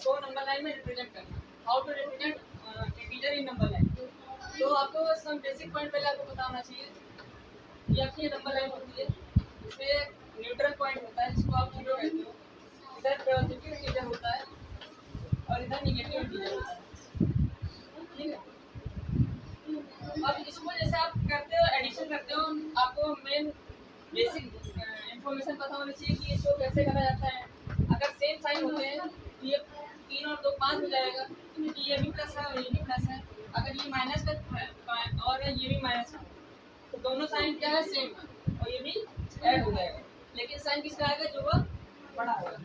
को number line में represent करना। How to represent integer in number line. तो आपको सम बेसिक पॉइंट पहले आपको पता होना चाहिए। ये आपकी नंबर लाइन होती है, इसमें न्यूट्रल पॉइंट होता है जिसको आप जीरो कहते हो, इधर पॉजिटिव इंटीजर होता है और इधर निगेटिव इंटीजर होता है, ठीक है। अब इसको जैसे आप करते हो एडिशन करते हो, आपको मेन बेसिक इंफॉर्मेशन पता होनी चाहिए कि इसको कैसे करा जाता है। अगर सेम साइन होते हैं तो ये 3 और 2 5 हो जाएगा, क्योंकि ये भी प्लस है और ये भी प्लस है। अगर ये माइनस का और ये भी माइनस है तो दोनों साइन क्या है, सेम है और ये भी ऐड हो जाएगा, लेकिन साइन किसका आएगा, जो वह बड़ा होगा।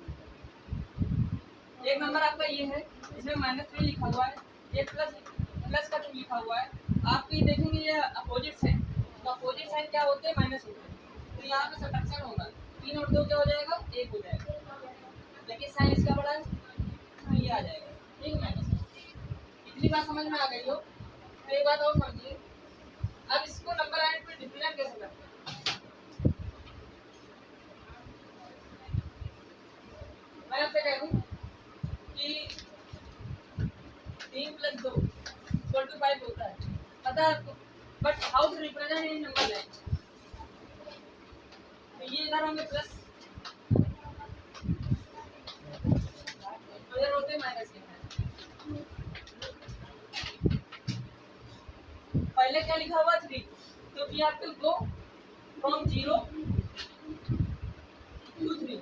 एक नंबर आपका ये है, इसमें -3 लिखा हुआ है, ये प्लस का 2 लिखा हुआ है। आप ये देखेंगे ये अपोजिट साइन, तो अपोजिट साइन क्या होते हैं, माइनस होते हैं। तो यहाँ पे सब्ट्रैक्शन होगा, 3 और 2 क्या हो जाएगा, 1 हो जाएगा, लेकिन साइन इसका बड़ा है तो ये आ जाएगा, ठीक है, माइनस। इतनी बात समझ में आ गई हो तो एक बात और समझिए। अब इसको नंबर लाइन पे रिप्रेजेंट कैसे करते हैं। मैं आपसे कह दूं कि 3 + 2 = 5 होता है, पता है आपको, but how to represent in number line. तो ये इधर होंगे प्लस, इधर होते माइनस के। पहले क्या लिखा हुआ 3, तो we have to go from 0 to 3।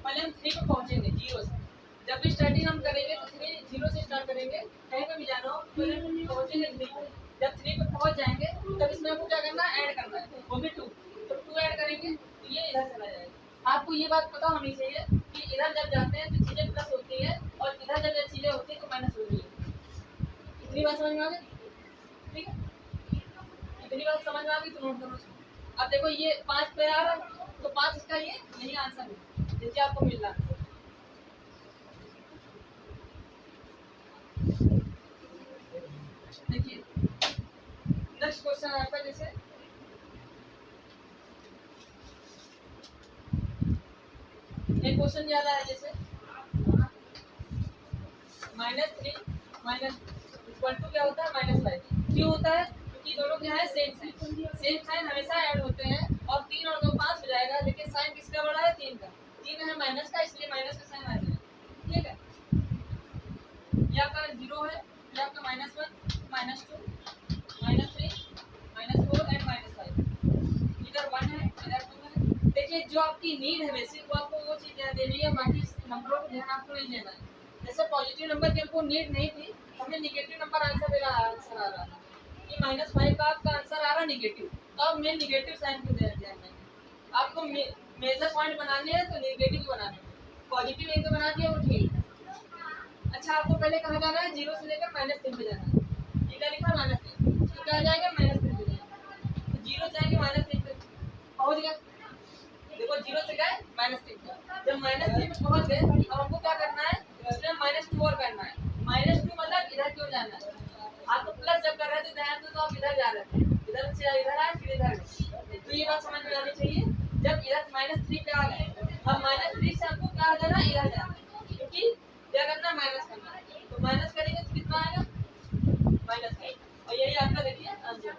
पहले हम 3 पे पहुंचेंगे 0 से। जब भी स्टार्टिंग हम करेंगे तो 3 0 से स्टार्ट करेंगे, कहीं पे भी जाना हो पहले हम पहुंचेंगे 3 पे। जब 3 पे पहुंच जाएंगे तब इसमें हमको क्या करना है, ऐड करना है, वो भी 2। तो 2 ऐड करेंगे तो ये इधर चला जाएगा। आपको ये बात पता होनी चाहिए कि इधर जब जाते हैं तो चीजें प्लस होती है और इधर जब चीजें होती है तो माइनस होती है। इतनी बात समझ में आ गई, ठीक है। इतनी बात समझ में आ गई तो नोट करो इसको। अब देखो ये 5 पे आ रहा है तो 5 इसका ये यही आंसर है जिससे आपको मिल रहा है। देखिए नेक्स्ट क्वेश्चन आपका, जैसे एक क्वेश्चन याद आया, जैसे -3 - क्या होता है, -5 क्यों होता है, क्योंकि दोनों क्या है, सेम साइन हमेशा ऐड होते हैं और 3 और 2 5 हो जाएगा, लेकिन साइन किसका बड़ा है, 3 का। 3 है माइनस का, इसलिए माइनस का साइन आ जाएगा, ठीक है। ये आपका 0 है, ये आपका -1 -2 -3 -4 एंड -5। इधर 1 है, इधर 2 है। देखिए जो आपकी नीड है बेसिक, वो आपको वो चीज़ देनी है, बाकी नंबरों को ध्यान आपको नहीं देना है। जैसे पॉजिटिव नंबर की हमको नीड नहीं थी, हमें निगेटिव नंबर आंसर आ रहा था कि -5 का आपका आंसर आ रहा निगेटिव, तो अब मैं निगेटिव साइन को ध्यान देना। आपको मेजर पॉइंट बनाने हैं तो निगेटिव बनाने हैं, पॉजिटिव एक तो बना दिया वो ठीक है। अच्छा आपको पहले कहाँ जाना है, 0 से लेकर -3 पे जाना है। इधर लिखा -3, तो क्या जाएगा, -3 पे जाएगा। तो 0 जाएंगे -3 पे, पहुँच गया। देखो 0 से गए -3 पे, जब -3 पे पहुँच गए अब हमको क्या करना है, इसमें -2 और करना है। -2 मतलब इधर क्यों जाना है, आपको प्लस जब कर रहे थे ध्यान दो तो आप इधर जा रहे थे, इधर से इधर आए फिर इधर गए। तो ये बात समझ में आनी चाहिए। जब इधर -3 पे आ गए, अब -3 से हमको क्या जाना, इधर जाना, क्योंकि क्या करना, माइनस करना है। तो माइनस करेंगे तो कितना आएगा, -5, और यही आपका देखिए आंसर।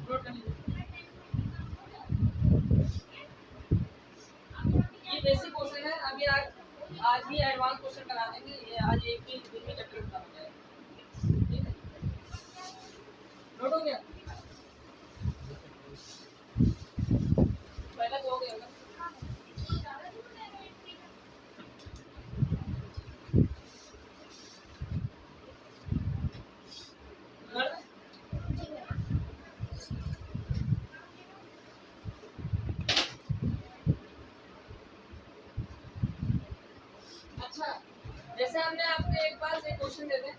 नोट कर लीजिए, ये बेसिक क्वेश्चन है। अभी आज ही एडवांस क्वेश्चन करा देंगे, ये आज एक ही दिन में चैप्टर खत्म हो जाएगा, ठीक है। नोट हो गया, पहला तो हो गया होगा। अच्छा जैसे हमने आपको एक बार से क्वेश्चन दे दें,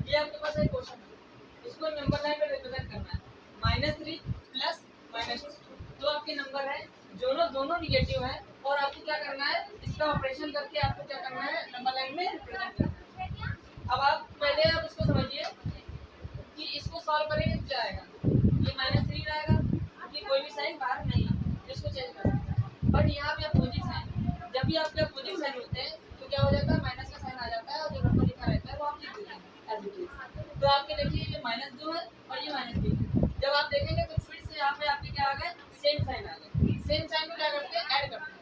ये आपके पास एक क्वेश्चन है, इसको नंबर लाइन पे रिप्रेजेंट करना है, -3 प्लस -2 जो आपके नंबर है, दोनों निगेटिव है और आपको क्या करना है, इसका ऑपरेशन करके आपको क्या करना है, नंबर लाइन में रिप्रेजेंट करना है। अब आप पहले आप इसको समझिए कि इसको सॉल्व करेंगे तो क्या आएगा, ये -3 आएगा, कि कोई भी साइन बाहर नहीं इसको चेंज कर सकते हैं। बट यहाँ पे अपोजिट साइन, जब भी आपके अपोजिट साइन होते हैं तो क्या हो जाता है, माइनस का साइन आ जाता है और जो नंबर लिखा रहता है वो आप लिख देते हैं एज इट इज। तो आपके देखिए ये -2 है और ये -3। जब आप देखेंगे तो फिर से यहाँ पे आपके क्या आ गए, सेम साइन आ गए। सेम साइन को क्या करते हैं, ऐड करते हैं,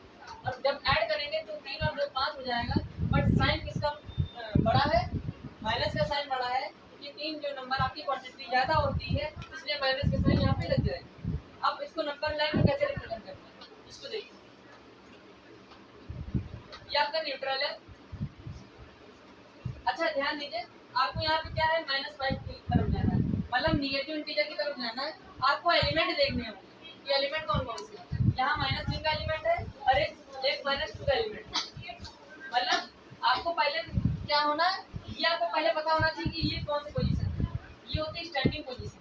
और जब ऐड करेंगे तो 3 और 2 5 हो जाएगा। बट साइन किसका बड़ा है, माइनस का साइन बड़ा है, कि 3 जो नंबर आपकी क्वांटिटी ज्यादा होती है इसलिए माइनस का साइन यहाँ पे लग जाएगा। अब इसको नंबर लाइन में कैसे रिप्रेजेंट करते हैं, इसको देखिए, ये आपका न्यूट्रल है। अच्छा ध्यान दीजिए, आपको यहाँ पे क्या है, -5 की तरफ जाना है, मतलब निगेटिव इंटीजर की तरफ जाना है। आपको एलिमेंट देखने होंगे कि एलिमेंट कौन कौन से हैं। यहाँ -3 का एलिमेंट है और एक -2 का एलिमेंट है। मतलब आपको पहले क्या होना है, ये आपको पहले पता होना चाहिए कि ये कौन सी पोजीशन है, ये होती है स्टैंडिंग पोजीशन।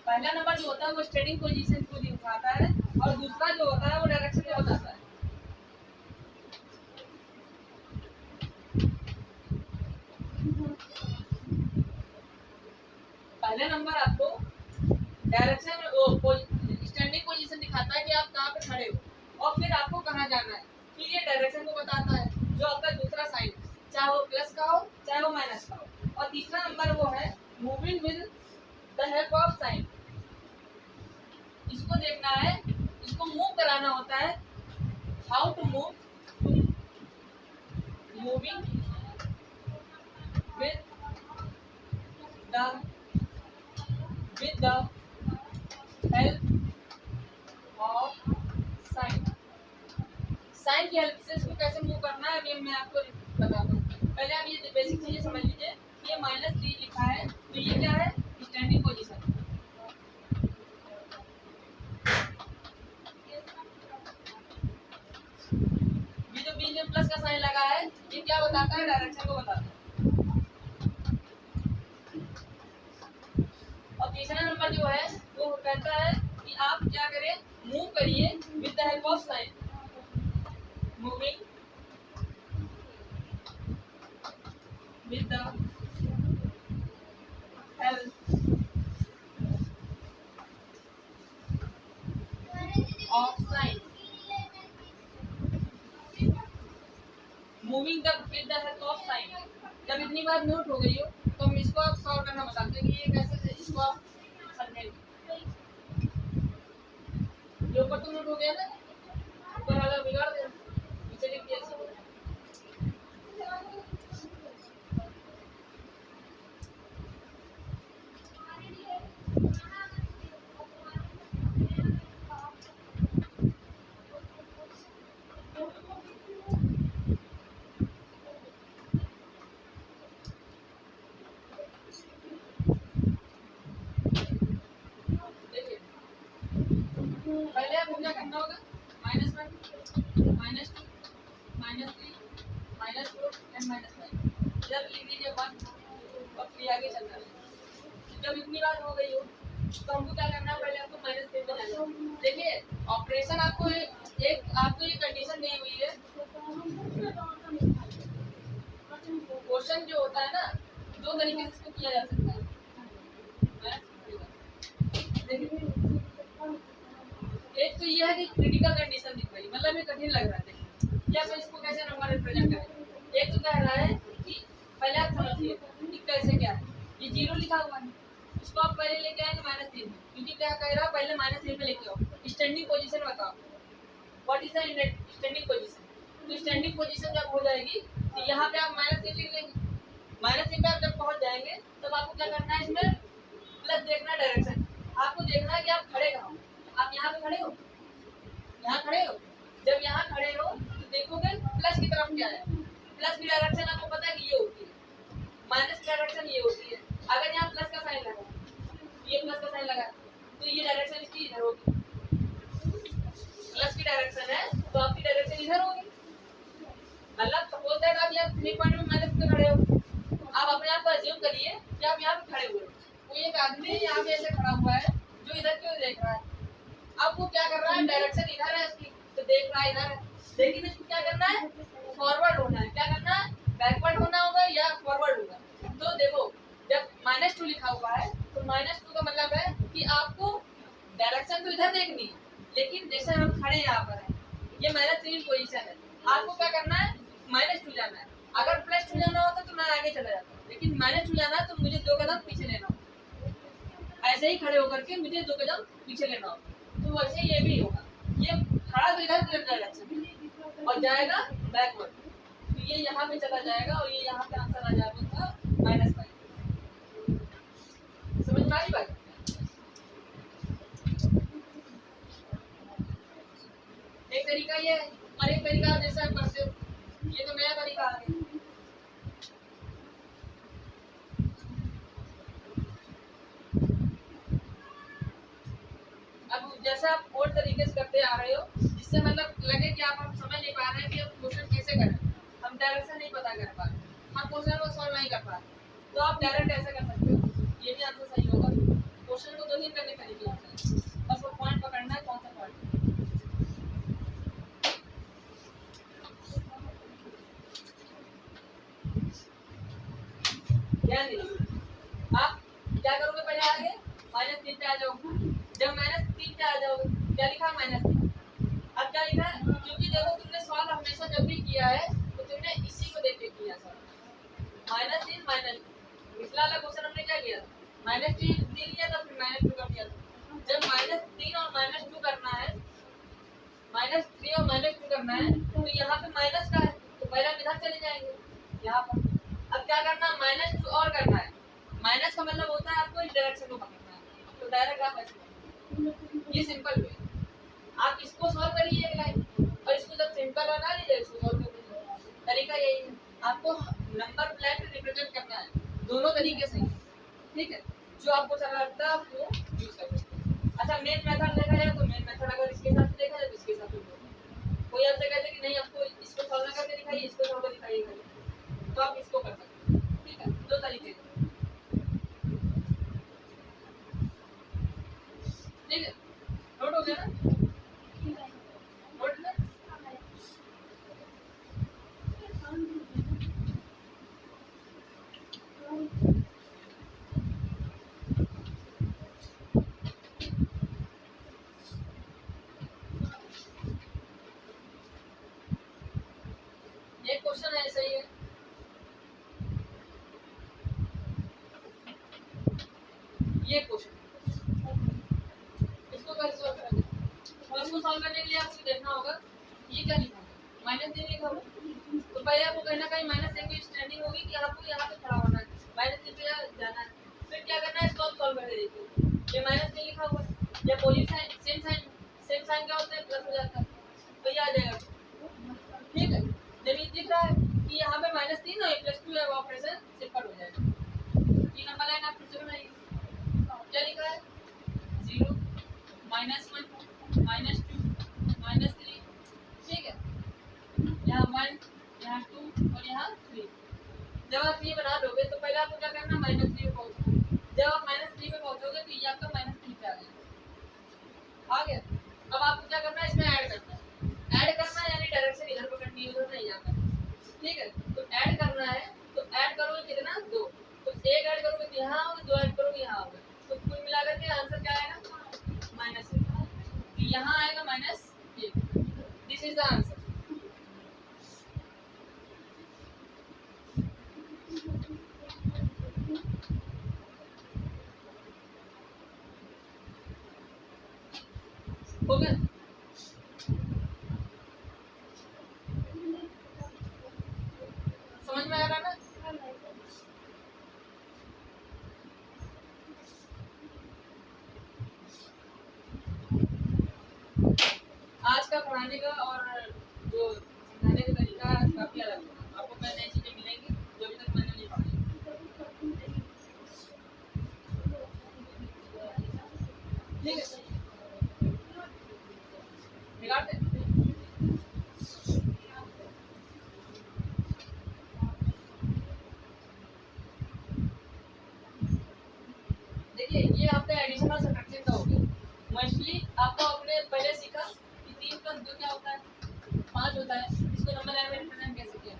पहला नंबर जो होता है वो स्टैंडिंग पोजीशन को दिखाता है और दूसरा जो होता है वो डायरेक्शन को बताता है। पहला नंबर आपको डायरेक्शन स्टैंडिंग पोजीशन दिखाता है कि आप कहाँ पे खड़े हो, और फिर आपको कहाँ जाना है, फिर ये डायरेक्शन को बताता है। जो आपका दूसरा साइन, चाहे वो प्लस का हो चाहे वो माइनस का हो। और तीसरा नंबर वो है moving with the help of sign. इसको देखना है, इसको मूव कराना होता है। How to move, moving with the help of sign. Sign की हेल्प से इसको कैसे मूव करना है अभी मैं आपको बताता हूँ। पहले आप ये बेसिक चीजें समझ लीजिए। ये -3 लिखा है तो ये क्या है, स्टैंडिंग पोजीशन। ये जो बीच में प्लस का साइन लगा है ये क्या बताता है, डायरेक्शन को बताता है। और तीसरा नंबर जो है वो कहता है कि आप क्या करें, मूव करिए with the help of sign. Moving with the help of sign. Moving with the help of sign. जब इतनी बार नोट हो गई हो तो हम इसको आप सॉल्व करना बताते हैं कि ये कैसे, इसको आप समझेंगे। जो ऊपर तो नोट हो गया ना, ऊपर वाला बिगाड़ दे, नीचे लिख दिया ऐसे। पहले आपको क्या करना होगा, -1 -2 -3 -4 एंड -5। जब लिख दीजिए 1 और फिर आगे चलना है। जब इतनी बार हो गई हो तो हमको क्या करना है, पहले आपको -3 पे जाना है। देखिए ऑपरेशन आपको आपको ये कंडीशन दी हुई है। क्वेश्चन जो होता है ना, दो तरीके से इसको किया जा सकता है। एक तो ये है कि क्रिटिकल कंडीशन दिख रही, मतलब ये कठिन लग रहा है देखिए, या तो इसको कैसे नंबर रिप्रेजेंट करें। एक तो कह रहा है कि पहले आप समझिए कि कैसे क्या है, ये 0 लिखा हुआ है, इसको आप पहले लेके आएंगे -3 में, क्योंकि क्या कह रहा है, पहले -3 पे लेके आओ। स्टैंडिंग पोजीशन बताओ, what is the standing position. तो स्टैंडिंग पोजीशन जब हो जाएगी तो यहाँ पे आप -3 लिख लेंगे। -3 पे आप जब पहुंच जाएंगे तब आपको क्या करना है, इसमें प्लस देखना डायरेक्शन। आपको देखना है कि आप खड़े कहाँ हो। आप यहाँ पे खड़े हो, यहाँ खड़े हो। जब यहाँ खड़े हो तो देखोगे प्लस की तरफ क्या है, प्लस की डायरेक्शन आपको पता है कि ये होती है, माइनस की डायरेक्शन ये होती है। अगर यहाँ प्लस का साइन लगा, ये प्लस का साइन लगा तो ये डायरेक्शन इसकी इधर होगी। प्लस की डायरेक्शन है तो आपकी डायरेक्शन इधर होगी। मतलब सपोज दैट आप यहाँ 3 पॉइंट में माइनस पे खड़े हो, आप अपने आप को अज्यूम करिए कि आप यहाँ पे खड़े हुए हो। कोई एक आदमी यहाँ पे ऐसे खड़ा हुआ है जो इधर क्यों देख रहा है, अब वो क्या कर रहा है, डायरेक्शन इधर है इसकी तो देख रहा है इधर है। लेकिन इसको क्या करना है, फॉरवर्ड होना है। क्या करना है, बैकवर्ड होना होगा या फॉरवर्ड होगा। तो देखो जब -2 लिखा हुआ है तो -2 का मतलब है कि आपको डायरेक्शन तो इधर देखनी है, लेकिन जैसे हम खड़े यहाँ पर हैं, ये -3 पोजीशन है, आपको क्या करना है, -2 जाना है। अगर +2 जाना होता तो मैं आगे चला जाता, लेकिन -2 जाना है तो मुझे 2 कदम पीछे लेना होगा। ऐसे ही खड़े होकर के मुझे 2 कदम पीछे लेना होगा। तो वैसे ये भी होगा, ये खड़ा तो इधर डायरेक्शन और जाएगा बैकवर्ड, तो ये यहाँ पे चला जाएगा और ये यहाँ पे आंसर आ जाएगा -5। समझ में आई बात? एक तरीका ये है और एक तरीका जैसे आप करते हो, ये तो नया तरीका आ गया। अब जैसे आप और तरीके से करते आ रहे हो, जिससे मतलब लगे कि आप समझ नहीं पा रहे हैं कि हम क्वेश्चन कैसे करें, हम डायरेक्शन नहीं पता कर पा रहे, हम क्वेश्चन को सॉल्व नहीं कर पा रहे, तो आप डायरेक्ट ऐसे कर सकते हो, ये भी आंसर सही होगा। क्वेश्चन को 2-3 करने का तरीका होता है, बस वो पॉइंट पकड़ना है, कौन सा पॉइंट। ध्यान दीजिए, आप क्या करोगे, पहले आगे -3 पे आ जाओगे। जब -3 पे आ जाओगे, क्या लिखा है, -3। अब क्या लिखा है, क्योंकि देखो तुमने सॉल्व हमेशा जब भी किया है तो तुमने इसी को देख के किया सॉल्व। -3 पिछला वाला क्वेश्चन हमने क्या किया, -3 लिया था, फिर -2 कर दिया था। जब -3 और -2 करना है, -3 और -2 करना है, तो यहाँ पे माइनस का है, तो पहले हम इधर चले जाएंगे यहाँ पर। अब क्या करना है, -2 और करना है। माइनस का मतलब होता है आपको इस डायरेक्शन को पकड़ना है, तो डायरेक्ट आप ऐसे करोगे। ये सिंपल वे, आप इसको सॉल्व करिए एक लाइन, और इसको जब सिंपल बना लीजिए इसको सॉल्व कर लीजिए। तरीका यही है, आपको नंबर प्लेट रिप्रेजेंट करना है दोनों तरीके से, ठीक है, जो आपको अच्छा लगता है आप वो यूज कर सकते हैं। अच्छा मेन मेथड देखा जाए तो मेन मेथड अगर इसके साथ देखा जाए तो इसके साथ कोई आपसे कहते कि नहीं आपको इसको सॉल्व करके दिखाइए, इसको सॉल्व करके दिखाइए, तो आप इसको कर सकते हैं, ठीक है, दो तरीके से, ठीक है, नोट हो गया ना, नोट ना। ये क्वेश्चन ऐसा ही है, ये क्वेश्चन इसको कैसे सॉल्व करेंगे, और इसको सॉल्व करने के लिए आपको देखना होगा ये क्या लिखा है, -3 लिखा होगा, तो पहले आपको कहीं ना कहीं -3 की स्टैंडिंग होगी कि आपको यहाँ पे खड़ा होना है, -3 पे जाना है, फिर क्या करना है, इसको सॉल्व करके देखिए। ये -3 लिखा हुआ है, या पोजिटिव साइन सेम साइन क्या होता है, प्लस हो जाता है, तो ये आ जाएगा, ठीक है। जब ये दिख रहा है कि यहाँ पे -3 और +2 है, वो ऑपरेशन सिंपल हो जाएगा। 3 नंबर लाइन आप फिर से बनाइए, क्या लिखा है, 0 -1 -2 -3, ठीक है, यहाँ 1 यहाँ 2 और यहाँ 3। जब आप ये बना लोगे तो पहले आपको क्या करना है, -3 पे पहुंचना। जब आप -3 पे पहुंचोगे तो ये आपका -3 पे आ गया। अब आपको क्या करना है, इसमें ऐड करना है, ऐड करना है यानी डायरेक्शन इधर पकड़नी है, उधर नहीं जाना, ठीक है। तो ऐड करना है, तो ऐड करोगे कितना, 2, तो 1 ऐड करोगे तो यहाँ आओगे, 2 ऐड करोगे यहाँ आओगे, तो कुल मिलाकर के आंसर क्या आएगा, -1, तो यहाँ आएगा -1। This is the answer. हो गया, समझ में आ रहा ना। आज का पढ़ाने का और जो समझाने का तरीका काफी अलग है, आपको कई नई चीजें मिलेंगी जो अभी तक मैंने नहीं पढ़ी, ठीक है, बिगाड़ते हैं। देखिए ये आपका एडिशनल सब्ट्रैक्शन का हो गया। मोस्टली आपको अपने पहले सीखा कि 3 + 2 क्या होता है, 5 होता है। होता है, इसको नंबर लाइन में रिप्रेजेंट कैसे किया।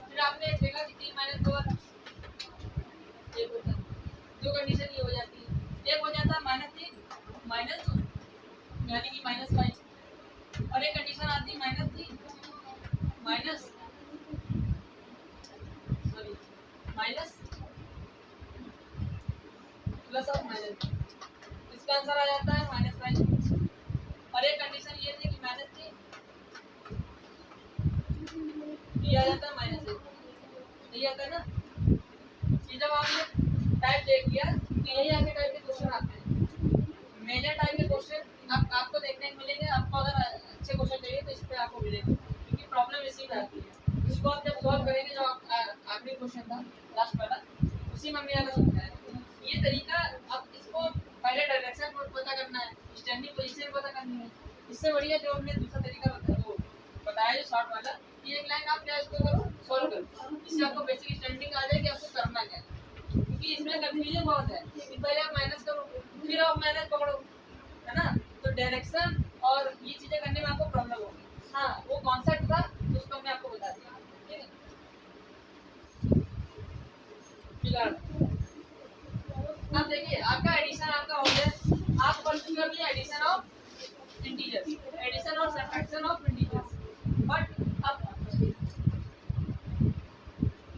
फिर आपने देखा कि 3 माइनस 2 एक होता है, जो कंडीशन ये हो जाती है, एक हो जाता है -3 -2 यानी कि -5, और एक कंडीशन आती है -3 माइनस सॉरी माइनस प्लस और माइनस, इसका आंसर आ जाता है -5। और एक कंडीशन ये थी कि -3 ये आ जाता है -1, यही आता है ना। ये जब आपने टाइप देख लिया तो यही आगे टाइप के क्वेश्चन आते हैं, मेजर टाइप के क्वेश्चन आपको देखने को मिलेंगे। आपको अगर अच्छे क्वेश्चन चाहिए तो इस पे आपको मिलेंगे, क्योंकि प्रॉब्लम इसी में आती है। इसको आप जब सॉल्व करेंगे, जो आखिरी क्वेश्चन था लास्ट वाला, उसी में हमने आगे समझाया ये तरीका। अब इसको पहले डायरेक्शन पता करना है, स्टैंडिंग पोजीशन पता करनी है। इससे बढ़िया जो हमने दूसरा तरीका बताया जो शॉर्ट वाला, ये एक लाइन आप क्या इसको करो सॉल्व करो, इससे आपको बेसिक स्टैंडिंग आ जाएगी आपको करना क्या है। क्योंकि इसमें कंफ्यूजन बहुत है कि पहले आप माइनस करो फिर आप माइनस पकड़ो, है ना। तो डायरेक्शन और ये चीजें करने में आपको प्रॉब्लम होगी। हाँ, वो कॉन्सेप्ट था उसको हमने आपको बता दिया, ठीक है। अब देखिए आपका एडिशन आपका हो गया, आप कर चुके अभी एडिशन ऑफ इंटीजर्स, एडिशन और सब्ट्रैक्शन ऑफ इंटीजर्स। बट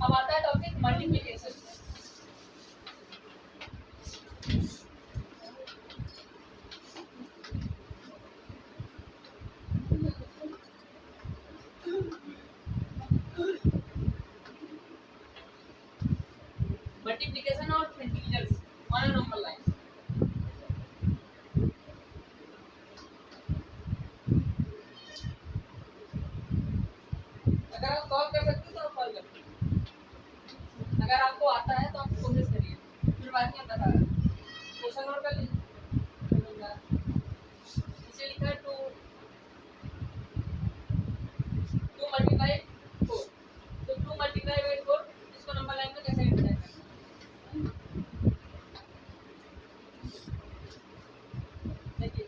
अब आता है topic multiplication. Multiplication of integers on a number line. अगर आप सॉल्व कर सकते हो तो सॉल्व करिए, अगर आपको आता है तो आप कोशिश करिए, फिर बाद में बता रहा क्वेश्चन नोट कर लीजिए। इसे लिखा है 2 मल्टीप्लाई 4, तो 2 मल्टीप्लाई बाई 4 इसको नंबर लाइन में कैसे रिप्रेजेंट करना है। देखिए,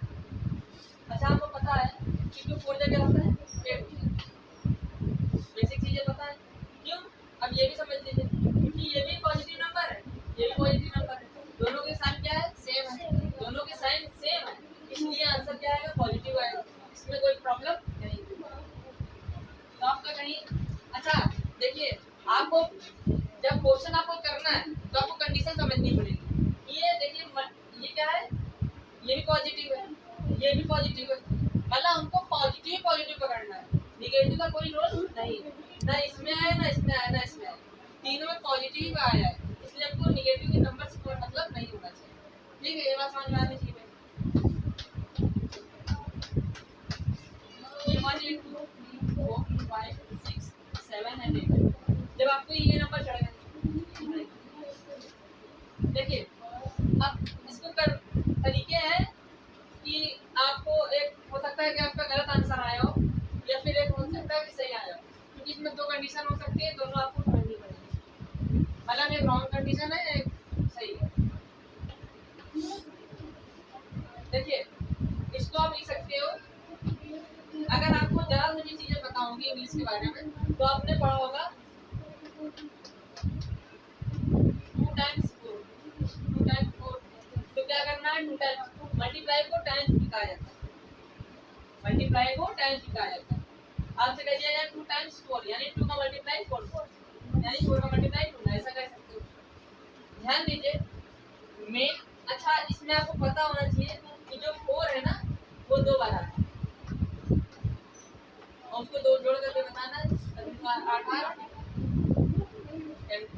अच्छा आपको पता है कि 2 4 जगह होता है 8 होता है, बेसिक चीजें पता है क्यों। अब ये भी समझ लीजिए कि ये भी पॉजिटिव नंबर है, ये भी पॉजिटिव नंबर है, दोनों के साइन क्या है सेम है, दोनों के साइन सेम है, इसलिए आंसर क्या आएगा पॉजिटिव आएगा, इसमें कोई प्रॉब्लम नहीं। तो आपका कहीं अच्छा देखिए, आपको जब क्वेश्चन आपको करना है तो आपको कंडीशन समझनी पड़ेगी। ये देखिए ये क्या है, ये भी पॉजिटिव है, ये भी पॉजिटिव है, मतलब हमको पॉजिटिव पॉजिटिव पकड़ना है, निगेटिव का कोई रोल नहीं, ना इसमें आया ना इसमें आया ना इसमें आया, तीनों में पॉजिटिव आया है, इसलिए हमको निगेटिव के नंबर से कोई मतलब नहीं होना चाहिए। ठीक है, ये बात समझ में आनी चाहिए। 1 2 3 4 5 6 7 एंड 8 जब आपको ये नंबर चढ़ेगा, देखिए अब इसको कर तरीके हैं कि आपको एक हो सकता है कि आपका गलत आंसर आया हो, या फिर एक हो सकता है कि सही आया हो, क्योंकि इसमें 2 कंडीशन हो सकती है, दोनों आपको समझनी पड़ेगी। मतलब एक रॉन्ग कंडीशन है, एक सही है। देखिए इसको आप लिख सकते हो, अगर आपको ज़्यादा मुझे चीज़ें बताऊंगी इंग्लिश के बारे में तो आपने पढ़ा होगा 2 टाइम्स 4 तो क्या करना है, 2 टाइम्स मल्टीप्लाई को टाइम्स लिखा जाता है, मल्टीप्लाई को टाइम्स लिखा जाता है। आपसे कह दिया जाए 2 टाइम्स 4 यानी 2 का मल्टीप्लाई 4 यानी 4 का मल्टीप्लाई 2, ऐसा कर सकते हो। ध्यान दीजिए मैं, अच्छा इसमें आपको पता होना चाहिए कि जो 4 है ना वो 2 बार आता है, और उसको 2 जोड़ करके बताना है, तभी 8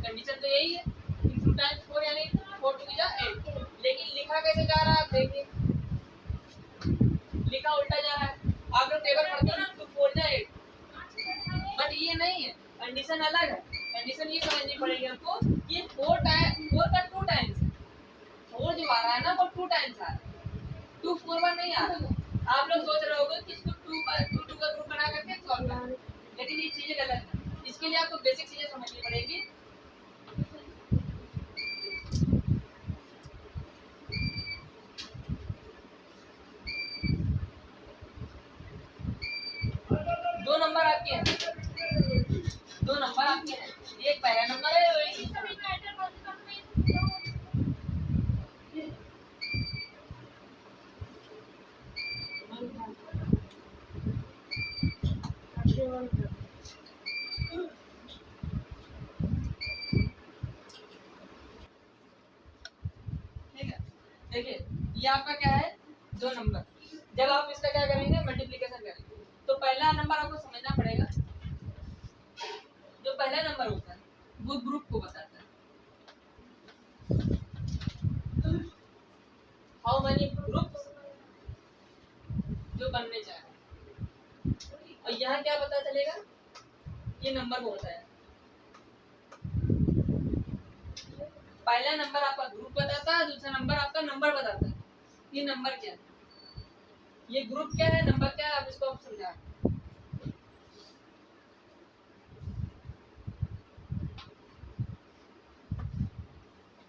कंडीशन तो यही है कि 2 टाइम्स 4 यानी 4 2 जा 8, लेकिन लिखा कैसे जा रहा है आप देखिए, लिखा उल्टा जा रहा है। आप लोग टेबल पढ़ते हो ना 2 4 जा 8, बट ये नहीं है, कंडीशन अलग है। कंडीशन ये समझनी पड़ेगी आपको कि 4 का 2 टाइम्स, 4 जो आ रहा है ना वो 2 टाइम्स आ रहा है, 2 4 बार नहीं आ रहा। आप लोग सोच रहे होंगे कि इसको 2 का ग्रुप बना करके सॉल्व करना, लेकिन ये चीजें गलत है। इसके लिए आपको बेसिक चीजें समझनी पड़ेगी। दो नंबर आपके हैं, 2 नंबर आपके हैं, एक पहला नंबर है और एक दूसरा। ठीक है, देखिए ये आपका क्या है, 2 नंबर। जब आप इसका क्या करेंगे, मल्टीप्लिकेशन करेंगे, तो पहला नंबर आपको समझना पड़ेगा। जो पहला नंबर होता है वो ग्रुप को बताता है, हाउ मेनी ग्रुप्स जो बनने चाहिए। और यहाँ क्या पता चलेगा, ये नंबर को बताया। पहला नंबर आपका ग्रुप बताता है, दूसरा नंबर आपका नंबर बताता है। ये नंबर क्या है, ये ग्रुप क्या है, नंबर क्या है, आप इसको आप समझा।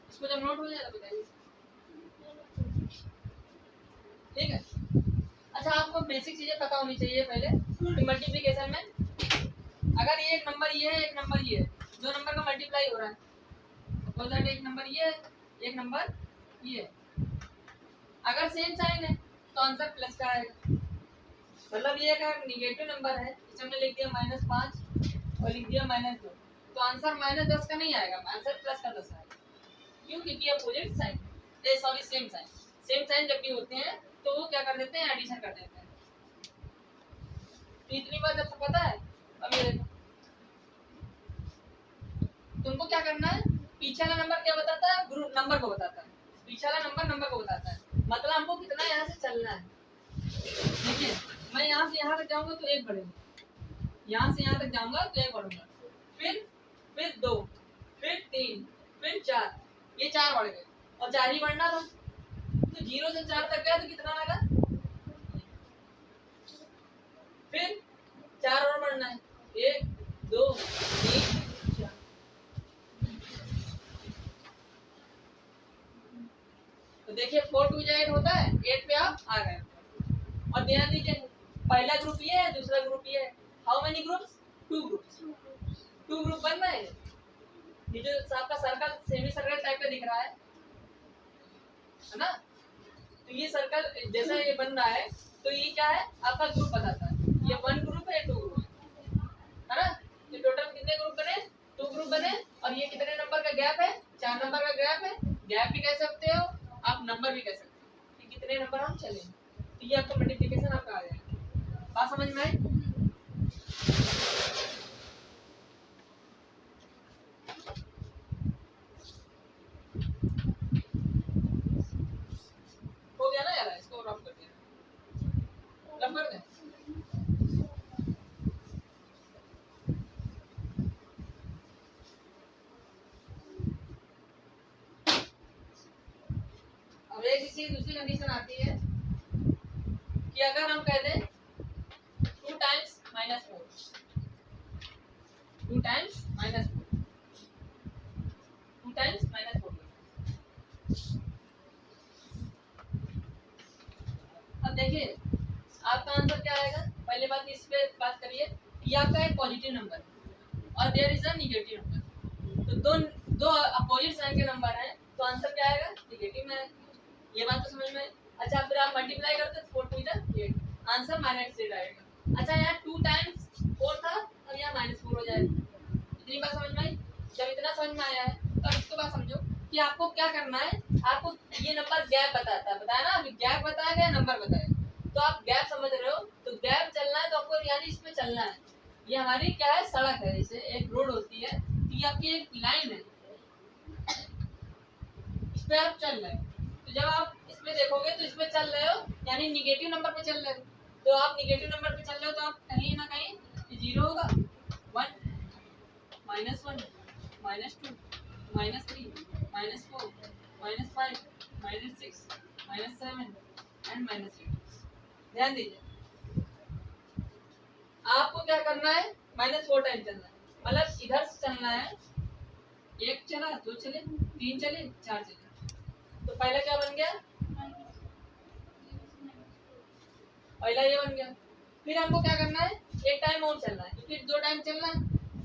इसको जब नोट हो जाएगा बताइए। ठीक है, अच्छा आपको बेसिक चीजें पता होनी चाहिए पहले कि मल्टीप्लिकेशन में अगर ये एक नंबर ये है, एक नंबर ये है, 2 नंबर का मल्टीप्लाई हो रहा है, तो दैट एक नंबर ये है, एक नंबर ये है। अगर सेम साइन है तो आंसर प्लस का आएगा। मतलब ये अगर निगेटिव नंबर है, जैसे हमने लिख दिया -5 और लिख दिया -2, तो आंसर -10 का नहीं आएगा, आंसर प्लस का 10 आएगा। क्यों? क्योंकि opposite sign, sorry same sign. Same sign जब भी होते हैं तो वो क्या कर देते हैं, एडिशन कर देते हैं। तो इतनी बात जब पता है, अब ये देखो तुमको क्या करना है, पीछे वाला नंबर क्या बताता है, ग्रुप नंबर को बताता है, पीछे वाला नंबर नंबर को बताता है। मतलब हमको कितना यहाँ से चलना है। देखिए मैं यहाँ से यहाँ तक जाऊंगा तो 1 बढ़ेगा, यहाँ से यहाँ तक जाऊंगा तो 1 बढ़ूंगा, फिर 2, फिर 3, फिर 4, ये 4 बढ़ गए और 4 ही बढ़ना था, तो 0 से 4 तक गया तो कितना लगा, फिर 4 और बढ़ना है, 1 2 3 4। तो देखिए 4 2 8 होता है, 8 पे आप आ गए। और ध्यान दीजिए पहला ग्रुप ये है, दूसरा ग्रुप ये है। How many groups, 2 groups, 2 group बन रहे हैं। ये जो आपका सर्कल सेमी सर्कल टाइप का दिख रहा है ना, तो ये सर्कल जैसा ये बन रहा है, तो ये क्या है, आपका ग्रुप बताता है। ये 1 ग्रुप है, 2 ग्रुप है ना। तो टोटल कितने ग्रुप बने, 2 ग्रुप बने। और ये कितने नंबर का गैप है, 4 नंबर का गैप है। गैप भी कह सकते हो आप, नंबर भी कह सकते हो कि कितने नंबर हम चले। तो ये आपका मल्टीप्लिकेशन आपका आ जाएगा। बात समझ में आई? हो गया ना यार, इसको रफ कर दिया, रफ कर दे। अब एक इसी दूसरी कंडीशन आती है कि अगर हम कह दें 2 टाइम्स -4, 2 टाइम्स -4, 2 टाइम्स -4। अब देखिए आपका आंसर क्या आएगा। पहले बात इस पे बात करिए, ये आपका एक पॉजिटिव नंबर और there is a negative number. तो दो अपोजिट साइन के नंबर हैं, तो आंसर क्या आएगा, निगेटिव में आएगा। ये बात तो समझ में। अच्छा फिर आप मल्टीप्लाई करते हैं 4 2 8, आंसर -8 आएगा। अच्छा यहाँ 2 टाइम्स 4 था, अब यहाँ -4 हो जाएगा। इतनी बात समझ में आई। जब इतना समझ में आया है तो अब इसको बात समझो कि आपको क्या करना है। आपको ये नंबर गैप बताता है, बताया ना अभी, गैप बताया गया, नंबर बताया। तो आप गैप समझ रहे हो, तो गैप चलना है तो आपको यानी इसमें चलना है। ये हमारी क्या है, सड़क है, जैसे एक रोड होती है, तो ये आपकी एक लाइन है, इस पे आप चल रहे हो। तो जब आप इसमें देखोगे तो इसमें चल रहे हो, यानी निगेटिव नंबर पे चल रहे हो। तो आप निगेटिव नंबर पे चल रहे हो, तो आप कहीं ना कहीं 0 होगा, 1 -1 -2 -3 -4 -5 -6 -7 एंड -8। ध्यान दीजिए आपको क्या करना है, -4 टाइम चलना है। मतलब इधर से चलना है, 1 चला, 2 चले, 3 चले, 4 चले। तो पहला क्या बन गया, पहला ये बन गया। फिर हमको क्या करना है, एक टाइम और चलना है, क्योंकि टाइम चलना है,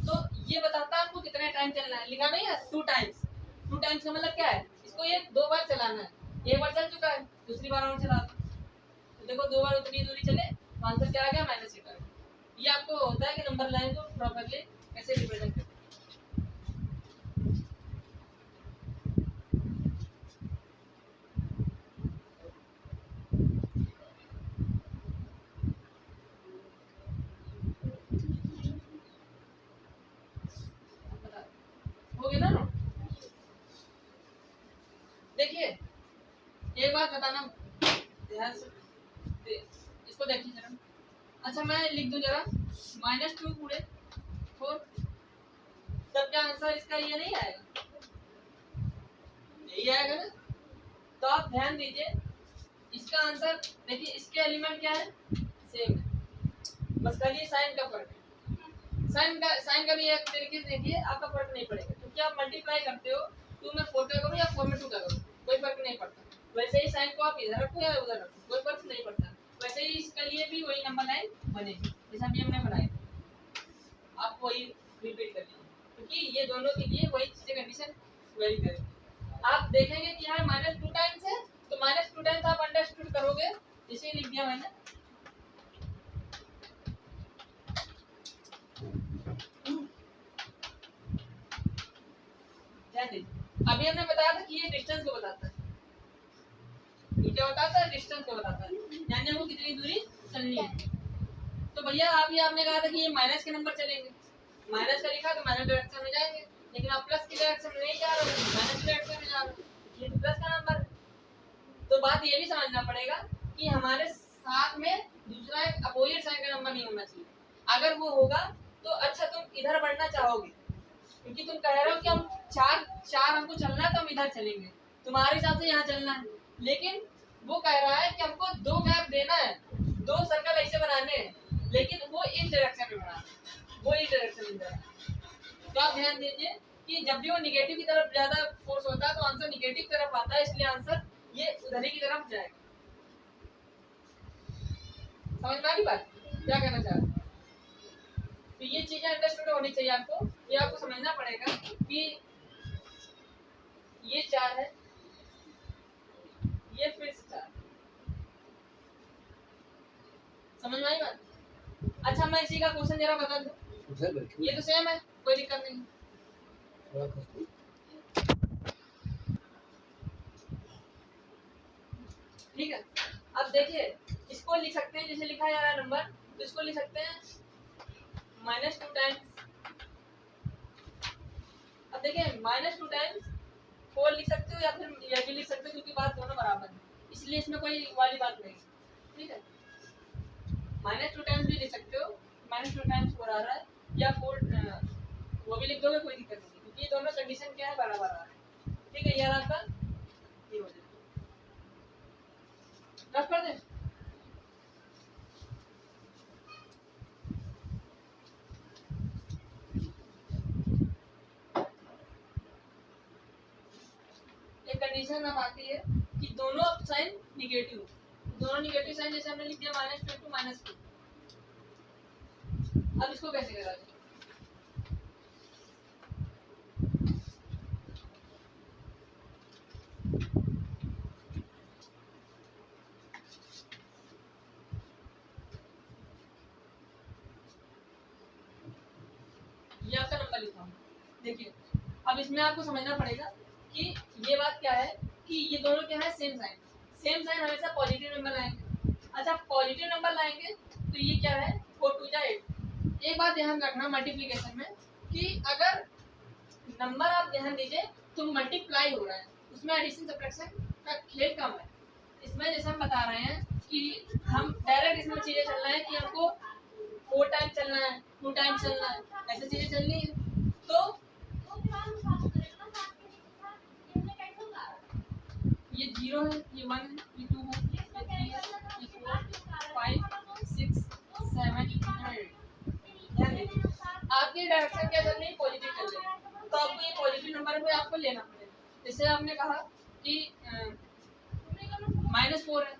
तो ये बताता है आपको कितने टाइम चलना है। लिखा नहीं है 2 टाइम्स। 2 टाइम्स का मतलब क्या है, इसको ये 2 बार चलाना है। एक बार चल चुका है, दूसरी बार और चला तो देखो 2 बार उतनी दूरी चले तो आंसर क्या आ गया, -8 आ गया। ये आपको होता है कि नंबर लाइन को प्रॉपर्ली कैसे रिप्रेजेंट करते हैं। हो गया ना। देखिए एक बात बताना ध्यान से, इसको देखिए जरा। अच्छा मैं लिख दूं जरा -2 पूरे 4, तब क्या आंसर इसका ये नहीं आएगा, यही आएगा ना। तो आप ध्यान दीजिए, इसका आंसर देखिए, इसके एलिमेंट क्या है, सेम है, बस खाली साइन का फर्क है। साइन का भी एक तरीके से देखिए आपका फर्क नहीं पड़ेगा, क्योंकि आप मल्टीप्लाई करते हो 2 में 4 का करो या 4 में 2 का करो, कोई फर्क नहीं पड़ता। वैसे ही साइन को आप इधर रखो या उधर रखो, कोई फर्क नहीं पड़ता। वैसे ही इसके लिए भी वही नंबर लाइन बनेगी जैसा भी हमने बनाया, आप वही रिपीट कर लीजिए, क्योंकि ये दोनों के लिए वही चीजें कंडीशन वेरी करेंगे। आप देखेंगे कि यहाँ -2 टाइम्स है, तो -2 टाइम्स आप अंडरस्टूड करोगे, इसे लिख दिया मैंने। अभी हमने बताया था कि ये डिस्टेंस को बताता है, ये क्या बताता है, डिस्टेंस को बताता है, यानी हमको कितनी दूरी चलनी है। तो भैया आपने कहा था कि ये माइनस के नंबर चलेंगे, माइनस का लिखा तो माइनस डायरेक्शन में जाएंगे, लेकिन आप प्लस की डायरेक्शन में नहीं जा रहे हो, माइनस की डायरेक्शन में जा रहे हो, ये प्लस का नंबर है। तो बात ये भी समझना पड़ेगा कि हमारे साथ में दूसरा एक अपोजिट साइन का नंबर नहीं होना चाहिए। अगर वो होगा तो अच्छा तुम इधर बढ़ना चाहोगे, क्योंकि तुम कह रहे हो कि हम चार हमको चलना है तो हम इधर चलेंगे, तुम्हारे हिसाब से यहाँ चलना है, लेकिन वो कह रहा है कि हमको 2 गैप देना है, 2 सर्कल ऐसे बनाने हैं, लेकिन वो इस डायरेक्शन में बनाना है, वो इस डायरेक्शन में बनाना। तो आप ध्यान दीजिए कि जब भी वो निगेटिव की तरफ ज्यादा फोर्स होता है तो आंसर निगेटिव की तरफ आता है, इसलिए आंसर ये उधर ही की तरफ जाएगा। समझ में आ रही बात, क्या कहना चाह रहे हैं? तो ये चीजें अंडरस्टूड होनी चाहिए आपको, ये आपको समझना पड़ेगा कि ये 4 है, ये फिर से 4, समझ में आई बात। अच्छा मैं इसी का क्वेश्चन जरा बता दूं, ये तो सेम है, कोई दिक्कत नहीं। ठीक है, अब देखिए इसको लिख सकते हैं, जैसे लिखा जा रहा है नंबर, तो इसको लिख सकते हैं -2 टाइम्स। अब देखिए -2 टाइम्स 4 लिख सकते हो या फिर ये भी लिख सकते हो, क्योंकि बात दोनों बराबर है, इसलिए इसमें कोई वाली बात नहीं। ठीक है, -2 टाइम्स भी लिख सकते हो, -2 टाइम्स 4 आ रहा है, या 4 वो भी लिख दोगे, कोई दिक्कत नहीं, क्योंकि ये दोनों कंडीशन क्या है, बराबर आ रहा है। ठीक है, यार आपका ये हो जाएगा, रफ कर दें। एक कंडीशन अब आती है कि दोनों साइन निगेटिव, दोनों निगेटिव साइन, जैसे हमने लिख दिया -2 to -2। अब इसको कैसे करा जाए, ये आपका नंबर लिखा हूँ। देखिए अब इसमें आपको समझना पड़ेगा कि ये बात क्या है कि ये दोनों क्या है, सेम साइन। सेम साइन हमेशा पॉजिटिव नंबर लाएंगे। अच्छा पॉजिटिव नंबर लाएंगे तो ये क्या है, 4 2 जा 8। एक बात ध्यान रखना मल्टीप्लिकेशन में कि अगर नंबर आप ध्यान दीजिए तो मल्टीप्लाई हो रहा है, उसमें एडिशन सब्ट्रैक्शन का खेल कम है। इसमें जैसे हम बता रहे हैं कि हम डायरेक्ट इसमें चीजें चलना है कि हमको 4 टाइम चलना है, 2 टाइम चलना है, ऐसे चीजें चलनी है। तो ये 0 है, ये 1 है, ये 2 है, ये 3 है, ये 4 5 6 7 8। ध्यान दीजिए आपकी डायरेक्शन क्या चल रही है, पॉजिटिव चल रही है, तो आपको ये पॉजिटिव नंबर पे आपको लेना पड़ेगा। जैसे आपने कहा कि -4 है,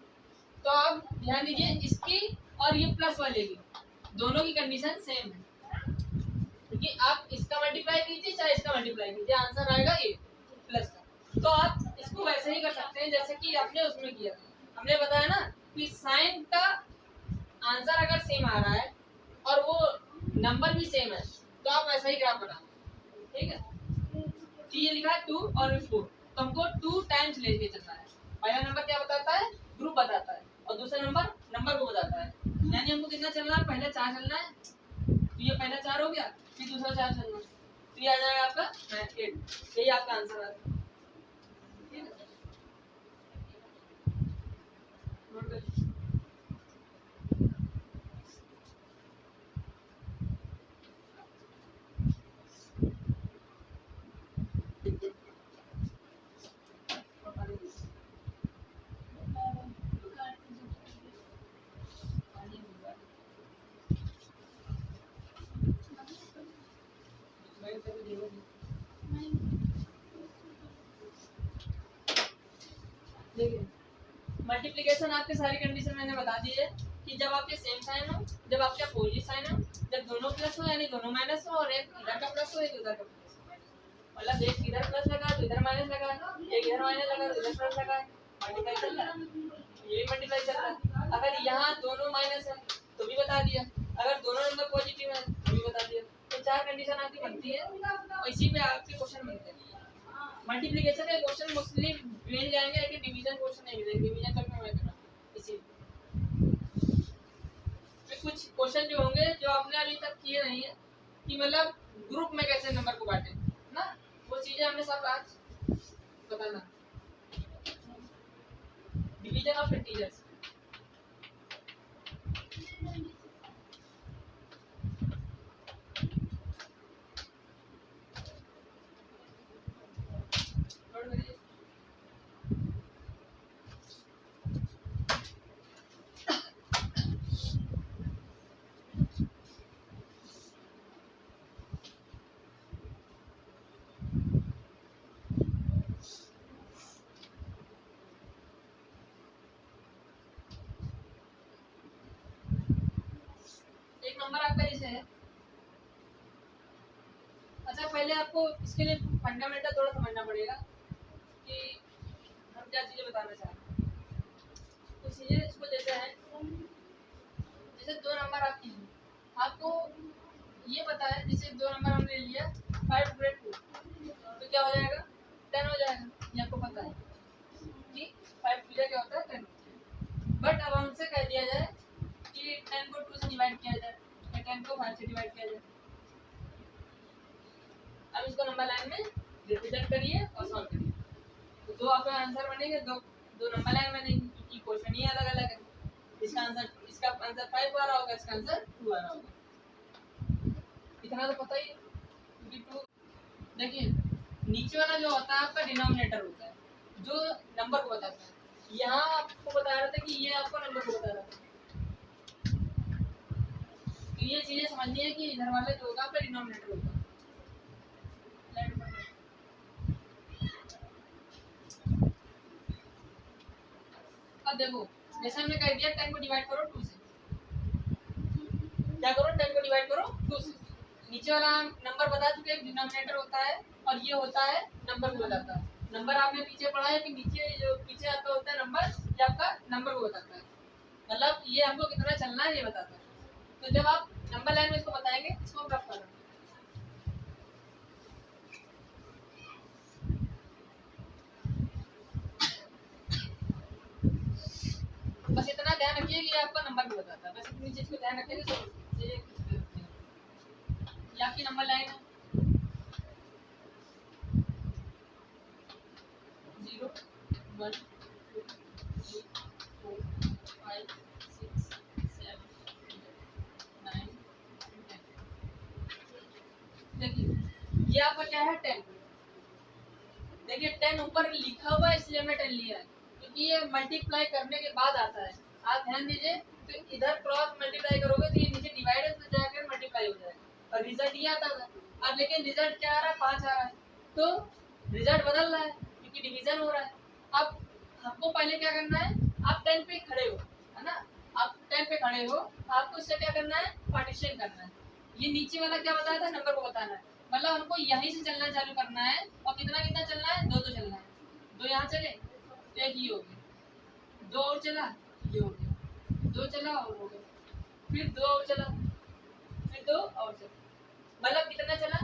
तो आप ध्यान दीजिए इसकी और ये प्लस वाले की दोनों की कंडीशन सेम है, कि आप इसका मल्टीप्लाई कीजिए चाहे इसका मल्टीप्लाई कीजिए, आंसर आएगा ए प्लस का। तो आप इसको वैसे ही कर सकते हैं जैसे कि आपने उसमें किया। हमने बताया ना कि साइन का आंसर अगर सेम आ रहा है और वो नंबर भी सेम है तो आप वैसा ही ग्राफ बना, ठीक है। तो ये लिखा है 2 और 4, तो हमको 2 टाइम्स लेके चलना है। पहला नंबर क्या बताता है, ग्रुप बताता है, और दूसरा नंबर नंबर को बताता है। यानी हमको कितना चलना है, पहले 4 चलना है, तो ये पहला 4 हो गया, फिर दूसरा 4 चलना है, तो ये आ जाएगा आपका 8। यही आपका आंसर है, ठीक है। नोट करिए। देखिए मल्टीप्लिकेशन आपके सारी कंडीशन मैंने बता दी है कि जब आपके सेम साइन हो, जब आपके अपोजिट साइन हो, जब दोनों प्लस हो यानी दोनों माइनस हो, और एक इधर का प्लस हो एक इधर का प्लस हो। मतलब एक इधर प्लस लगा तो इधर माइनस लगा, एक इधर माइनस लगा तो इधर प्लस लगा, मल्टीप्लाई चल रहा है, ये भी मल्टीप्लाई चल रहा है। अगर यहाँ दोनों माइनस है तो भी बता दिया, अगर दोनों नंबर पॉजिटिव है तो भी बता दिया। तो 4 कंडीशन आपकी बनती है और इसी पे आपके क्वेश्चन बनते हैं। मल्टीप्लिकेशन के क्वेश्चन मोस्टली मिल जाएंगे लेकिन डिवीजन क्वेश्चन नहीं मिलेंगे, डिवीजन तक में मैं करा इसी कुछ क्वेश्चन जो होंगे जो आपने अभी तक किए नहीं है कि मतलब ग्रुप में कैसे नंबर को बांटे ना, वो चीजें हमने सब आज बताना। डिवीजन ऑफ इंटीजर्स, एक नंबर आपका जैसे है। अच्छा पहले आपको इसके लिए फंडामेंटल थोड़ा समझना पड़ेगा कि हम क्या चीजें बताना चाहते हैं। तो चीजें इसको जैसे है, जैसे 2 नंबर आपकी हैं, आपको ये पता है जैसे 2 नंबर हमने लिया 5 ग्रेड 2 तो क्या हो जाएगा 10 हो जाएगा, ये आपको पता है कि 5 पूजा क्या होता है 10। बट अब हमसे कह दिया जाए कि 10 को 2 से डिवाइड किया जाए या 10 को 5 से डिवाइड किया जाए। अब इसको नंबर लाइन में रिप्रेजेंट करिए और सॉल्व करिए, तो 2 आपका आंसर बनेंगे, दो नंबर लाइन बनेंगी क्योंकि क्वेश्चन ही अलग अलग है। इसका आंसर 5 आ रहा होगा, इसका आंसर 2 आ रहा होगा, इतना तो पता ही है क्योंकि 2। देखिए नीचे वाला जो होता है आपका डिनोमिनेटर होता है जो नंबर को बताता है, यहाँ आपको बता रहा था कि ये आपको नंबर को बता रहा था। तो ये चीजें समझनी है कि इधर वाला जो होगा आपका डिनोमिनेटर होगा। अब देखो जैसे हमने कह दिया 10 को डिवाइड करो 2 से, क्या करो 10 को डिवाइड करो 2 से। नीचे वाला हम नंबर बता चुके हैं, डिनोमिनेटर होता है और ये होता है नंबर को बताता है। नंबर आपने पीछे पढ़ा है कि नीचे जो पीछे आता होता है नंबर, ये आपका नंबर को बताता है, मतलब ये हमको कितना चलना है ये बताता है। तो जब आप नंबर लाइन में इसको बताएंगे, इसको रफ करना, बस इतना ध्यान रखिए कि आपका नंबर भी बताता है, बस इतनी चीज को ध्यान रखिए। तो ये आपकी नंबर लाइन है 0 1 2 3 4 5 6 7 9 10। देखिए ये आपका क्या है 10। देखिए 10 ऊपर लिखा हुआ है इसलिए हमने 10 लिया है क्योंकि ये मल्टीप्लाई करने के बाद आता है। आप ध्यान दीजिए, तो इधर क्रॉस मल्टीप्लाई करोगे तो ये नीचे डिवाइड में जाकर मल्टीप्लाई हो जाएगा और रिजल्ट ये आता था। अब लेकिन रिजल्ट क्या आ रहा है 5 आ रहा है, तो रिजल्ट बदल रहा है क्योंकि डिवीजन हो रहा है। अब आपको पहले क्या करना है, आप 10 पे खड़े हो, है ना, आप 10 पे खड़े हो, आपको इससे क्या करना है पार्टीशन करना है। ये नीचे वाला क्या बताया था, नंबर को बताना है। मतलब हमको यहीं से चलना चालू करना है, और कितना कितना चलना है, दो दो चलना है। दो यहाँ चले तो एक ये हो गया, दो और चला ये हो गया, दो चला और हो गया, फिर दो और चला, फिर दो और चला। मतलब कितना चला,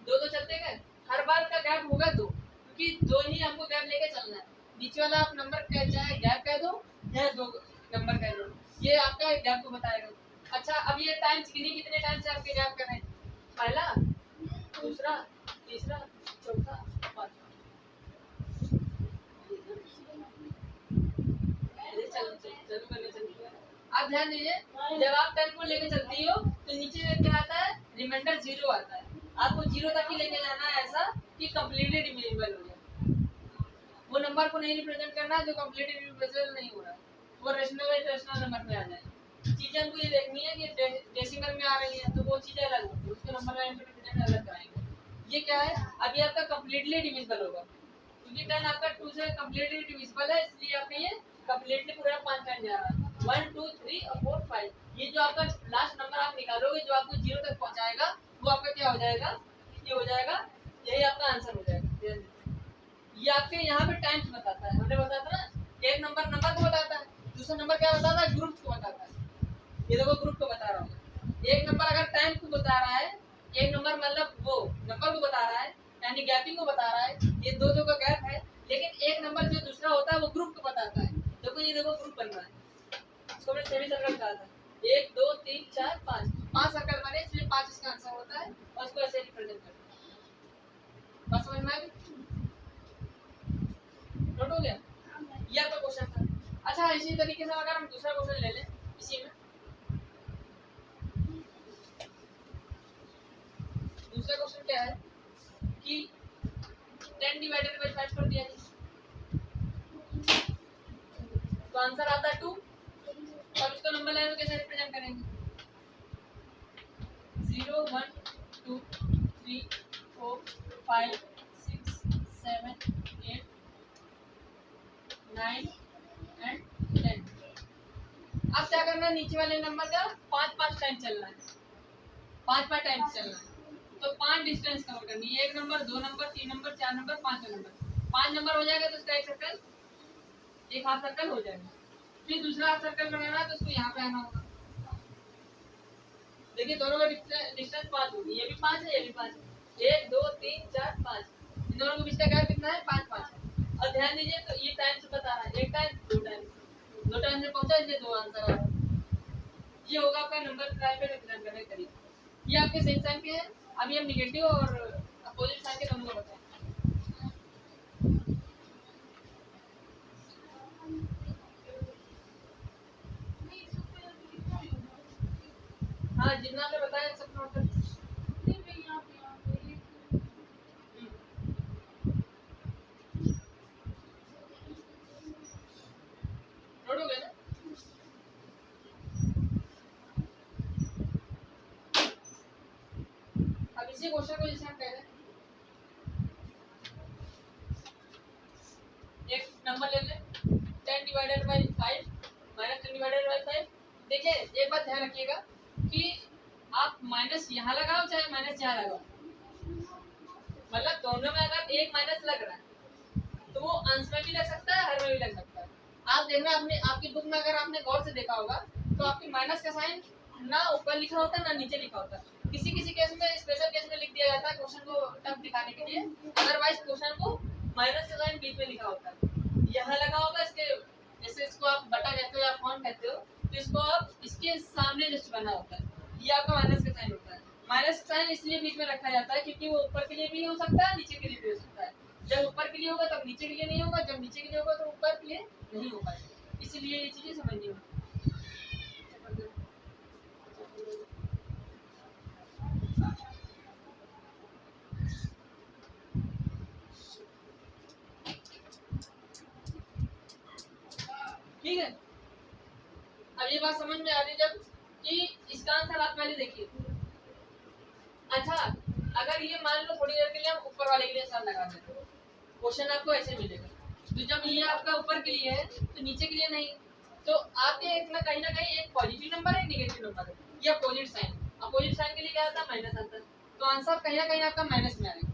दो दो चलते गए। हर बार का गैप होगा दो, क्योंकि दो ही हमको गैप लेके चलना है। नीचे वाला आप नंबर कह चाहे गैप कह दो या दो नंबर कह दो, ये आपका गैप को बताएगा। अच्छा, अब ये टाइम्स गिनी कितने टाइम से आपके गैप कर रहे हैं, पहला, दूसरा, तीसरा, चौथा, पांचवा। आप ध्यान दीजिए, जब आप 10 को लेके चलती हो तो नीचे क्या आता है, रिमाइंडर 0 आता है। आपको 0 तक ही लेके जाना है, ऐसा कि कंप्लीटली डिविजिबल हो जाए। वो नंबर को नहीं रिप्रेजेंट करना है जो कंप्लीटली डिविजिबल नहीं हो रहा है, वो रेशनल नंबर में आ जाए। चीजें हमको ये देखनी है कि डेसिमल में आ रही है तो वो चीजें अलग होगी, उसके नंबर लाइन पे रिप्रेजेंट अलग कराएंगे। ये क्या है, अभी आपका कंप्लीटली डिविजिबल होगा, क्योंकि 10 आपका 2 से कंप्लीटली डिविजिबल है, इसलिए आपका ये कंप्लीटली पूरा 5 टाइम जा रहा है। 1 2 3 और 4 5, ये जो आपका लास्ट नंबर आप निकालोगे जो आपको 0 तक पहुंचाएगा, वो आपका क्या हो जाएगा, ये हो जाएगा, यही आपका आंसर हो जाएगा। ये आपके यहाँ पे टाइम्स बताता है, हमने बताया था ना, एक नंबर नंबर को बताता है, दूसरा नंबर क्या बताता है, ग्रुप को बताता है। ये देखो ग्रुप को बता रहा हूँ, एक नंबर अगर टाइम को बता रहा है, एक नंबर मतलब वो नंबर को बता रहा है, यानी गैपिंग को बता रहा है, ये दो दो का गैप है। लेकिन एक नंबर जो दूसरा होता है वो ग्रुप को बताता है। देखो ये देखो ग्रुप बन रहा है, इसको मैंने सेमी सर्कल कहा था, 1 2 3 4 5, 5 सर्कल बने, इसलिए 5 इसका आंसर होता है, और इसको ऐसे रिप्रेजेंट करते हैं। बस समझ में आ गया, नोट हो गया, ये आपका क्वेश्चन था। अच्छा, इसी तरीके से अगर हम दूसरा क्वेश्चन ले लें, इसी में दूसरा क्वेश्चन क्या है कि 10 डिवाइडेड बाय 5 कर दिया जी, तो आंसर आता है 2, और इसको नंबर लाइन में कैसे रिप्रेजेंट करेंगे, 0 1 2 3 4 5 6 7 8 9 एंड 10। अब क्या करना है, नीचे वाले नंबर का 5 टाइम चलना है, 5 टाइम चलना है। तो 5 डिस्टेंस कवर करनी है, 1 number 2 number 3 number 4 number 5 number. 5 number हो जाएगा तो इसका एक सर्कल, एक हाफ सर्कल हो जाएगा। फिर दूसरा हाफ सर्कल बनाना है तो उसको यहाँ पे आना होगा। देखिए दोनों का डिस्टेंस 5 होगी, ये भी 5 है, ये भी 5 है, 1 2 3 4 5, इन दोनों के बीच का गैप कितना है, 5 5 है। और ध्यान दीजिए तो ये टाइम से बता रहा है, एक टाइम दो टाइम, दो टाइम से पहुंचा, इसलिए दो आंसर आ रहा है। ये होगा आपका नंबर प्राइम पे रिप्रेजेंट करने का तरीका। ये आपके सेम साइन के हैं, अभी हम नेगेटिव और अपोजिट साइन के दोनों को बताएं। हाँ, जितना आपने बताया सब नोट कर, नोट हो गया ना। अब इसी क्वेश्चन को जैसे हम कह रहे हैं, एक नंबर ले लें 10 divided by 5 minus 10 divided by 5। देखिए एक बात ध्यान रखिएगा कि आप माइनस यहाँ लगाओ चाहे माइनस यहाँ लगाओ, मतलब दोनों में अगर एक माइनस लग रहा है तो वो अंश में भी लग सकता है, हर में भी लग सकता है। आप देखना अपने आपकी बुक में अगर आपने गौर से देखा होगा तो आपकी माइनस का साइन ना ऊपर लिखा होता है ना नीचे लिखा होता है। किसी किसी केस में, स्पेशल केस में लिख दिया जाता है क्वेश्चन को टफ दिखाने के लिए, अदरवाइज क्वेश्चन को माइनस का साइन बीच में लिखा होता है, यहाँ लगा होगा इसके, जैसे इसको आप बटा कहते हो या फॉर्म कहते हो, तो इसको आप इसके सामने जस्ट बना होता है, ये आपका माइनस का साइन होता है। माइनस का साइन इसलिए बीच में रखा जाता है क्योंकि वो ऊपर के लिए भी हो सकता है, नीचे के लिए भी हो सकता है। जब ऊपर के लिए होगा तब नीचे के लिए नहीं होगा, जब नीचे के लिए होगा तो ऊपर के लिए नहीं हो पाएगा, इसलिए ये चीजें समझनी होगी। ठीक है, अब ये बात समझ में आ रही जब कि इसका आंसर आप पहले देखिए। अच्छा, अगर ये मान लो थोड़ी देर के लिए हम ऊपर वाले के लिए साथ लगा देते, क्वेश्चन आपको ऐसे मिलेगा, तो जब ये आपका ऊपर के लिए है तो नीचे के लिए नहीं, तो आपके इतना कहीं ना कहीं एक पॉजिटिव नंबर है, नेगेटिव नंबर है, या अपोजिट साइन। अपोजिट साइन के लिए क्या आता है, माइनस आता है। तो आंसर कहीं ना कहीं आपका माइनस में आएगा,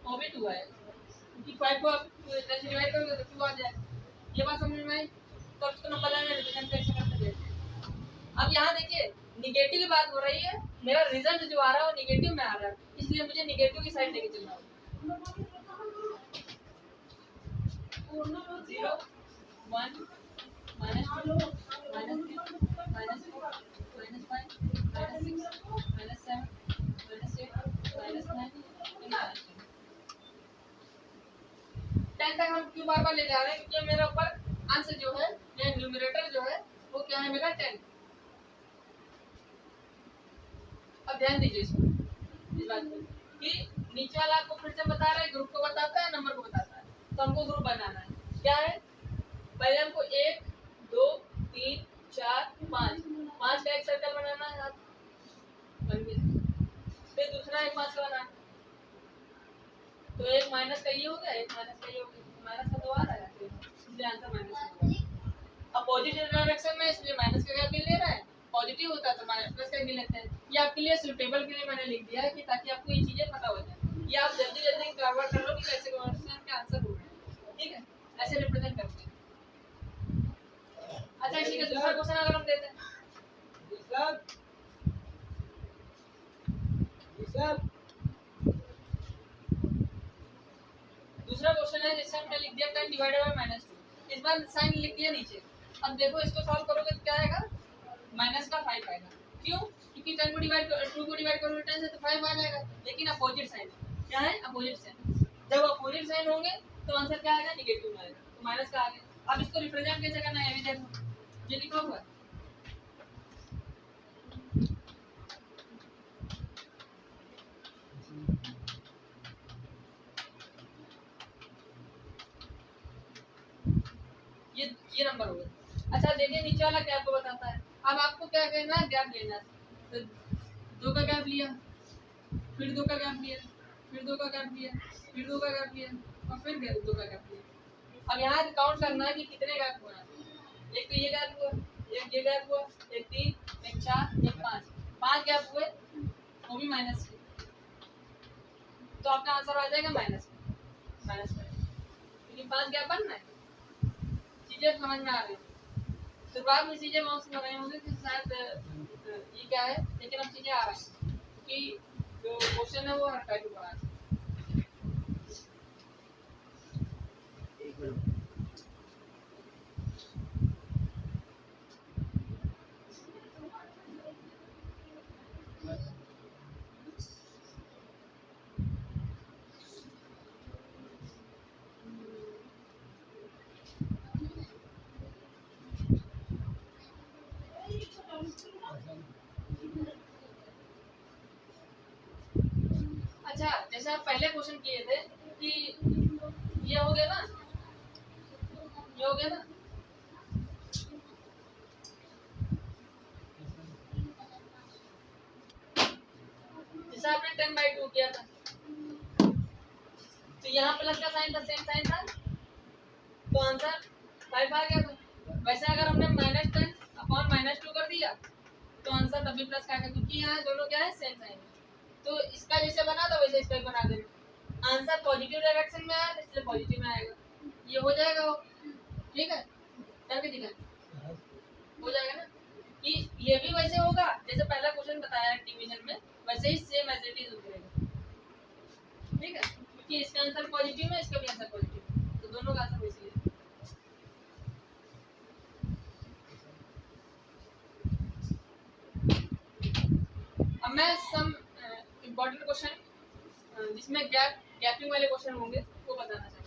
वो भी 2 आएगा, क्योंकि 5 को आप 10 से डिवाइड करोगे तो 2 आ जाएगा। ये बात समझ में आई? तो अब इसको नंबर लाइन में रिप्रेजेंट कैसे करते हैं। अब यहाँ देखिए निगेटिव की बात हो रही है, मेरा रिजल्ट जो आ रहा है वो निगेटिव में आ रहा है, इसलिए मुझे निगेटिव की साइड लेके चलना होगा। 0 1 -2 -3 -4 -5 -6 -7 -8 -9 10 तक हम क्यों बार बार ले जा रहे हैं, क्योंकि मेरे ऊपर अंश जो है या न्यूमरेटर जो है वो क्या है मेरा 10। अब ध्यान दीजिए इसको, इस बात को कि नीचे वाला आपको फिर से बता रहा है, ग्रुप को बताता है, नंबर को बताता है, तो हमको ग्रुप बनाना है। क्या है, पहले हमको 1 2 3 4 5 का एक सर्कल बनाना है, बन गया। फिर दूसरा एक 5 का बनाना, तो एक माइनस का ये हो गया, एक माइनस का ये हो गया, माइनस का 2 आ रहा है, इसलिए आंसर माइनस। अपोजिट डायरेक्शन में इसलिए माइनस का क्या ले रहा है, पॉजिटिव होता है तो माइनस प्लस करके लेते हैं। ये आपके लिए सुटेबल के लिए मैंने लिख दिया है कि ताकि आपको ये चीजें पता हो जाए, ये आप जल्दी जल्दी कवर कर लो कि कैसे क्वेश्चन का आंसर हो रहा है। ठीक है, ऐसे रिप्रेजेंट करते हैं। अच्छा इसी का दूसरा क्वेश्चन अगर हम देते हैं, दूसरा क्वेश्चन है जिससे हमने लिख दिया 10 डिवाइडेड बाय -2, इस बार साइन लिख दिया नीचे। अब देखो इसको सॉल्व करोगे तो क्या आएगा, माइनस का 5 आएगा। क्यों, क्योंकि 10 को डिवाइड 2 को डिवाइड करोगे 10 से तो 5 आ जाएगा, लेकिन अपोजिट साइन क्या है, अपोजिट साइन। जब अपोजिट साइन होंगे तो आंसर क्या आएगा, नेगेटिव में आएगा, तो माइनस का आ गया। अब इसको रिप्रेजेंट कैसे करना है, ये भी देखो, ये लिखा हुआ है। ये नंबर होगा। अच्छा देखिए नीचे वाला गैप को बताता है। अब आपको क्या करना है, गैप लेना है। तो 2 का गैप लिया, फिर 2 का गैप लिया, फिर 2 का गैप लिया, फिर 2 का गैप लिया और फिर 2 का गैप लिया। अब यहाँ काउंट करना है कि कितने गैप हुए हैं। एक तो ये गैप हुआ, एक ये गैप हुआ, एक 3, एक 4, एक 5 गैप हुए, वो भी माइनस के, तो आपका आंसर आ जाएगा माइनस में, क्योंकि 5 गैप बनना है। चीजें समझ में आ रही है, शुरुआत में चीजें बहुत समझ रहे होंगे कि शायद ये क्या है, लेकिन अब चीजें आ रही हैं क्योंकि जो क्वेश्चन है वो हर टाइप का है। अच्छा जैसे आप पहले क्वेश्चन किए थे कि ये हो गया ना, ये हो गया ना, जैसे आपने 10/2 किया था तो यहाँ प्लस का साइन था, सेम साइन था, तो आंसर 5 आ गया था। वैसे अगर हमने -10 अपॉन -2 कर दिया तो आंसर तभी प्लस का आएगा, क्योंकि यहाँ दोनों क्या है, सेम साइन है। तो इसका जैसे बना था वैसे इसका भी बना देना। आंसर पॉजिटिव डायरेक्शन में आया इसलिए पॉजिटिव में आएगा, ये हो जाएगा वो। ठीक है, करके दिखा, हो जाएगा ना, कि ये भी वैसे होगा जैसे पहला क्वेश्चन बताया डिवीजन में, वैसे ही सेम एज इट इज उतरेगा। ठीक है, क्योंकि इसका आंसर पॉजिटिव है, इसका भी आंसर पॉजिटिव है, तो दोनों का आंसर वैसे ही है। अब मैं सम इम्पोर्टेंट क्वेश्चन जिसमें गैपिंग वाले क्वेश्चन होंगे वो बताना चाहूँगा।